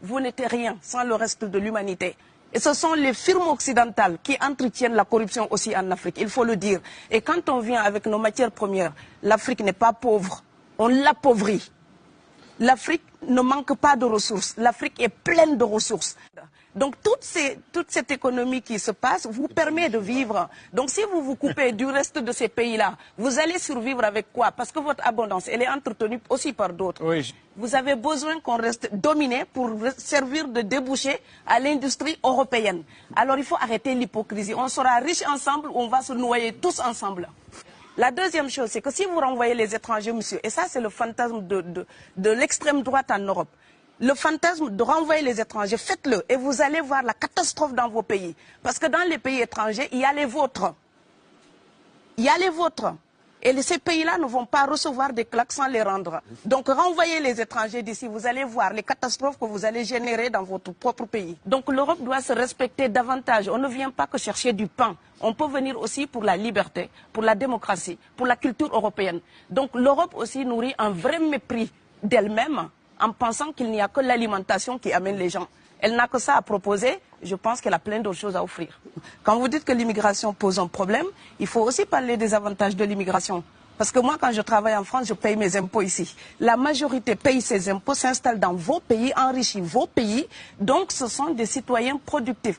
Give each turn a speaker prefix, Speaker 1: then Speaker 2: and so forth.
Speaker 1: vous n'êtes rien sans le reste de l'humanité. Et ce sont les firmes occidentales qui entretiennent la corruption aussi en Afrique, il faut le dire. Et quand on vient avec nos matières premières, l'Afrique n'est pas pauvre, on l'appauvrit. L'Afrique ne manque pas de ressources, l'Afrique est pleine de ressources. Donc toute cette économie qui se passe vous permet de vivre. Donc si vous vous coupez du reste de ces pays-là, vous allez survivre avec quoi? Parce que votre abondance, elle est entretenue aussi par d'autres.
Speaker 2: Oui.
Speaker 1: Vous avez besoin qu'on reste dominé pour servir de débouché à l'industrie européenne. Alors il faut arrêter l'hypocrisie. On sera riches ensemble ou on va se noyer tous ensemble. La deuxième chose, c'est que si vous renvoyez les étrangers, monsieur, et ça c'est le fantasme de l'extrême droite en Europe, le fantasme de renvoyer les étrangers, faites-le et vous allez voir la catastrophe dans vos pays. Parce que dans les pays étrangers, il y a les vôtres. Il y a les vôtres. Et ces pays-là ne vont pas recevoir des claques sans les rendre. Donc renvoyez les étrangers d'ici, vous allez voir les catastrophes que vous allez générer dans votre propre pays. Donc l'Europe doit se respecter davantage. On ne vient pas que chercher du pain. On peut venir aussi pour la liberté, pour la démocratie, pour la culture européenne. Donc l'Europe aussi nourrit un vrai mépris d'elle-même en pensant qu'il n'y a que l'alimentation qui amène les gens. Elle n'a que ça à proposer, je pense qu'elle a plein d'autres choses à offrir. Quand vous dites que l'immigration pose un problème, il faut aussi parler des avantages de l'immigration. Parce que moi, quand je travaille en France, je paye mes impôts ici. La majorité paye ses impôts, s'installe dans vos pays, enrichit vos pays. Donc, ce sont des citoyens productifs.